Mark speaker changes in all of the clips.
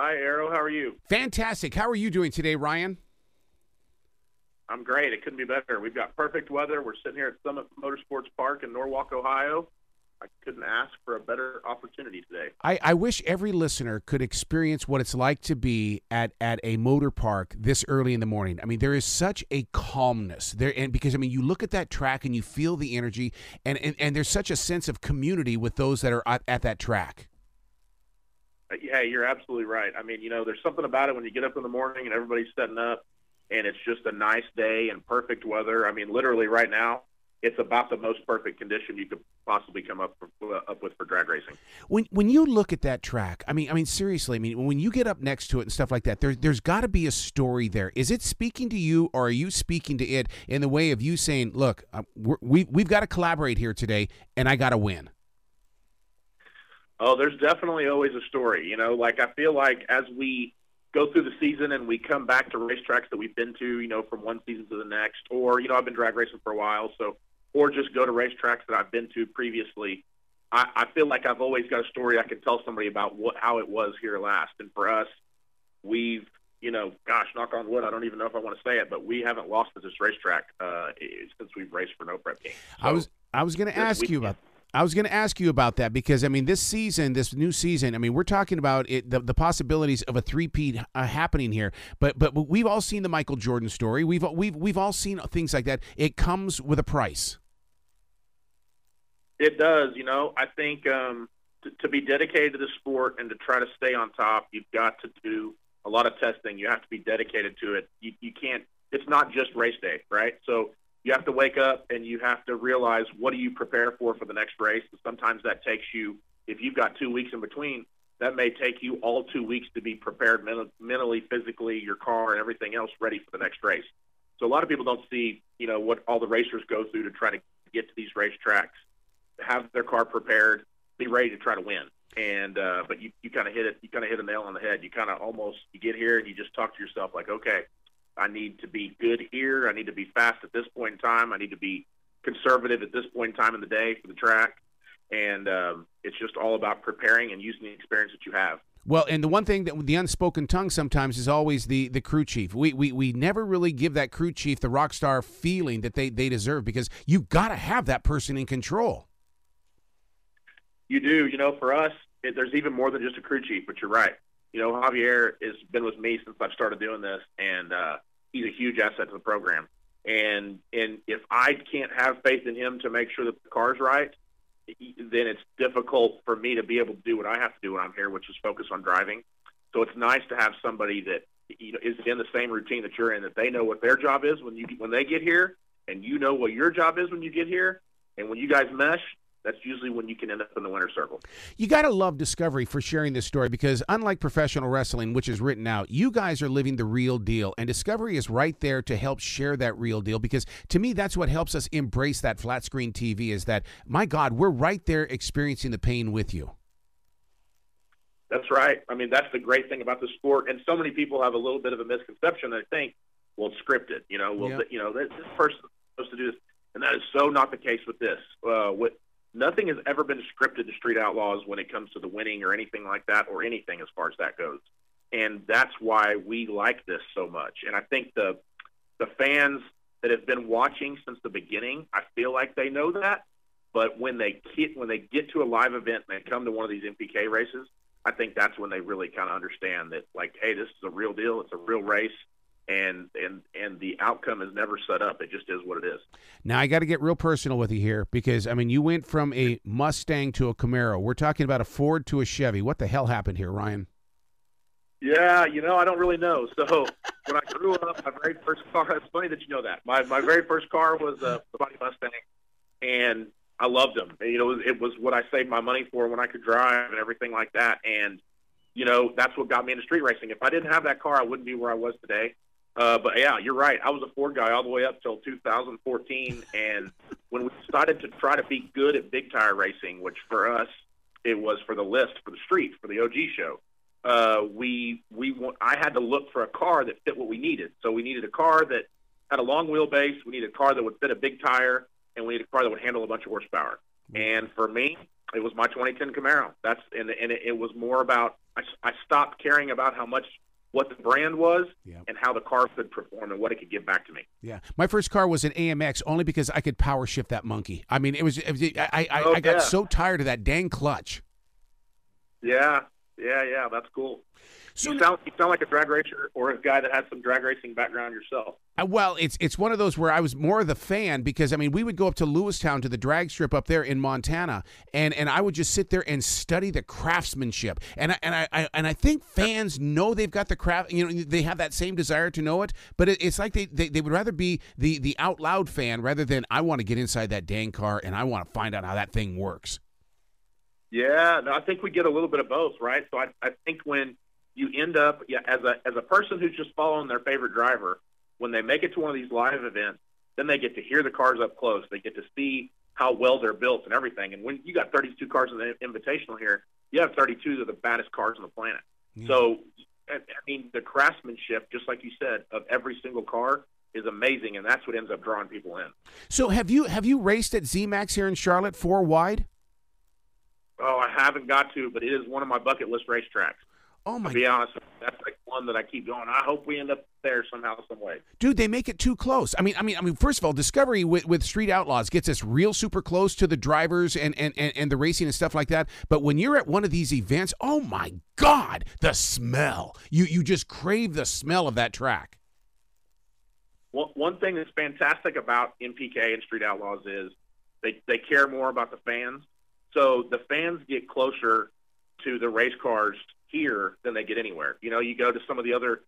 Speaker 1: Hi, Arrow. How are you?
Speaker 2: Fantastic. How are you doing today, Ryan?
Speaker 1: I'm great. It couldn't be better. We've got perfect weather. We're sitting here at Summit Motorsports Park in Norwalk, Ohio. I couldn't ask for a better opportunity today.
Speaker 2: I wish every listener could experience what it's like to be at a motor park this early in the morning. I mean, there is such a calmness there, and because, I mean, you look at that track and you feel the energy, and there's such a sense of community with those that are at that track.
Speaker 1: Yeah, you're absolutely right. I mean, there's something about it when you get up in the morning and everybody's setting up, and it's just a nice day and perfect weather. I mean, literally right now, it's about the most perfect condition you could possibly come up with for drag racing.
Speaker 2: When you look at that track, I mean, seriously, I mean, when you get up next to it and stuff like that, there's got to be a story there. Is it speaking to you, or are you speaking to it in the way of you saying, "Look, we've got to collaborate here today, and I got to win"?
Speaker 1: Oh, there's definitely always a story. Like I feel like as we go through the season and we come back to racetracks that we've been to, from one season to the next, or I've been drag racing for a while, or just go to racetracks that I've been to previously. I feel like I've always got a story I can tell somebody about how it was here last. And for us, we've, gosh, knock on wood, I don't even know if I want to say it, but we haven't lost at this racetrack since we've raced for No Prep King. So
Speaker 2: I was going to ask you about. I was going to ask you about that because, I mean, this new season, I mean, we're talking about the possibilities of a three-peat happening here. But we've all seen the Michael Jordan story. We've all seen things like that. It comes with a price.
Speaker 1: It does. I think to be dedicated to the sport and to try to stay on top, you've got to do a lot of testing. You have to be dedicated to it. You can't. It's not just race day, right? So you have to wake up and you have to realize, what do you prepare for the next race? And sometimes that takes you, if you've got 2 weeks in between, that may take you all 2 weeks to be prepared mentally, physically, your car and everything else ready for the next race. So a lot of people don't see, what all the racers go through to try to get to these racetracks, have their car prepared, be ready to try to win. And but you kind of hit it. You kind of hit a nail on the head. You kind of you get here and you just talk to yourself like, okay, I need to be good here. I need to be fast at this point in time. I need to be conservative at this point in time in the day for the track. And it's just all about preparing and using the experience that you have.
Speaker 2: Well, and the one thing that the unspoken tongue sometimes is always the crew chief. We never really give that crew chief the rock star feeling that they deserve, because you got to have that person in control.
Speaker 1: You do. For us, there's even more than just a crew chief, but you're right. Javier has been with me since I've started doing this, and he's a huge asset to the program. And if I can't have faith in him to make sure that the car's right, then it's difficult for me to be able to do what I have to do when I'm here, which is focus on driving. So it's nice to have somebody that is in the same routine that you're in, that they know what their job is when they get here, and what your job is when you get here. And when you guys mesh, that's usually when you can end up in the winner's circle.
Speaker 2: You got to love Discovery for sharing this story, because unlike professional wrestling, which is written out, you guys are living the real deal, and Discovery is right there to help share that real deal, because to me, that's what helps us embrace that flat screen TV, is that, my God, we're right there experiencing the pain with you.
Speaker 1: That's right. I mean, that's the great thing about the sport, and so many people have a little bit of a misconception. They think, well, it's scripted. This person's supposed to do this, and that is so not the case with this. Nothing has ever been scripted to Street Outlaws when it comes to the winning or anything like that, or anything as far as that goes. And that's why we like this so much. And I think the fans that have been watching since the beginning, I feel like they know that. But when they get to a live event and they come to one of these MPK races, I think that's when they really kind of understand that, like, hey, this is a real deal. It's a real race. And the outcome is never set up. It just is what it is.
Speaker 2: Now, I got to get real personal with you here, because, I mean, you went from a Mustang to a Camaro. We're talking about a Ford to a Chevy. What the hell happened here, Ryan?
Speaker 1: Yeah, I don't really know. So when I grew up, my very first car, it's funny that you know that. My very first car was a body Mustang, and I loved them. It was what I saved my money for when I could drive and everything like that. And, that's what got me into street racing. If I didn't have that car, I wouldn't be where I was today. But yeah, you're right. I was a Ford guy all the way up till 2014. And when we decided to try to be good at big tire racing, which for us, it was for the list, for the street, for the OG show, I had to look for a car that fit what we needed. So we needed a car that had a long wheelbase. We needed a car that would fit a big tire, and we needed a car that would handle a bunch of horsepower. And for me, It was my 2010 Camaro. It was more about I stopped caring about what the brand was and how the car could perform and what it could give back to me.
Speaker 2: Yeah, my first car was an AMX only because I could power shift that monkey. I mean, I got so tired of that dang clutch.
Speaker 1: Yeah, that's cool. So you sound like a drag racer or a guy that has some drag racing background yourself.
Speaker 2: Well, it's one of those where I was more of the fan because, I mean, we would go up to Lewistown to the drag strip up there in Montana, and I would just sit there and study the craftsmanship. And I think fans know they've got the craft, they have that same desire to know it, but it's like they would rather be the out loud fan rather than I want to get inside that dang car and I want to find out how that thing works.
Speaker 1: Yeah, no, I think we get a little bit of both, right? So I think when you end up, as a person who's just following their favorite driver, when they make it to one of these live events, then they get to hear the cars up close. They get to see how well they're built and everything. And when you got 32 cars in the Invitational here, you have 32 of the baddest cars on the planet. Yeah. So, I mean, the craftsmanship, just like you said, of every single car is amazing, and that's what ends up drawing people in.
Speaker 2: So have you raced at ZMAX here in Charlotte 4 wide?
Speaker 1: Oh, I haven't got to, but it is one of my bucket list racetracks.
Speaker 2: Oh my!
Speaker 1: To be honest, that's like one that I keep going. I hope we end up there somehow, some way.
Speaker 2: Dude, they make it too close. I mean, first of all, Discovery with Street Outlaws gets us real super close to the drivers and the racing and stuff like that. But when you're at one of these events, oh my God, the smell! You just crave the smell of that track.
Speaker 1: One thing that's fantastic about MPK and Street Outlaws is they care more about the fans. So the fans get closer to the race cars here than they get anywhere. You go to some of the other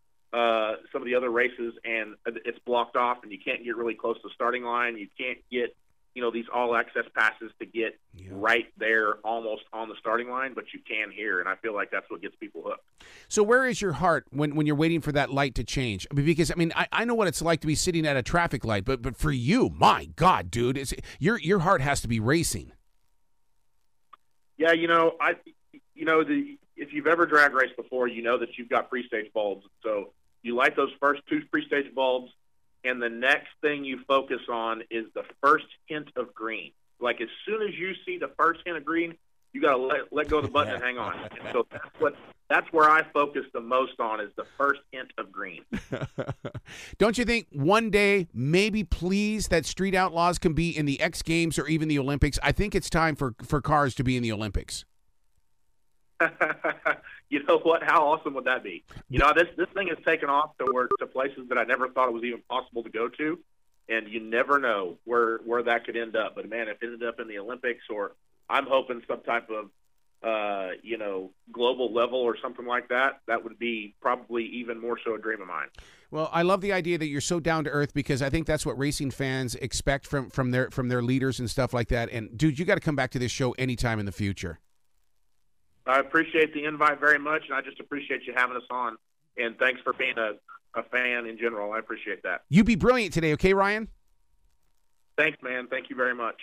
Speaker 1: races and it's blocked off and you can't get really close to the starting line. You can't get, these all access passes to get right there almost on the starting line, but you can here. And I feel like that's what gets people hooked. So
Speaker 2: where is your heart when you're waiting for that light to change? Because I know what it's like to be sitting at a traffic light, but for you, my God, dude, your heart has to be racing.
Speaker 1: Yeah. If you've ever drag raced before, you know that you've got pre-stage bulbs. So you light those first 2 pre-stage bulbs, and the next thing you focus on is the first hint of green. Like as soon as you see the first hint of green, you got to let go of the button and hang on. And so that's where I focus the most on is the first hint of green.
Speaker 2: Don't you think one day, maybe please, that Street Outlaws can be in the X Games or even the Olympics? I think it's time for cars to be in the Olympics.
Speaker 1: You know what? How awesome would that be? This thing has taken off to places that I never thought it was even possible to go to, and you never know where that could end up. But man, if it ended up in the Olympics, or I'm hoping some type of global level or something like that, that would be probably even more so a dream of mine.
Speaker 2: Well, I love the idea that you're so down to earth because I think that's what racing fans expect from their leaders and stuff like that. And dude, you got to come back to this show anytime in the future.
Speaker 1: I appreciate the invite very much, and I just appreciate you having us on. And thanks for being a fan in general. I appreciate that.
Speaker 2: You be brilliant today, okay, Ryan?
Speaker 1: Thanks, man. Thank you very much.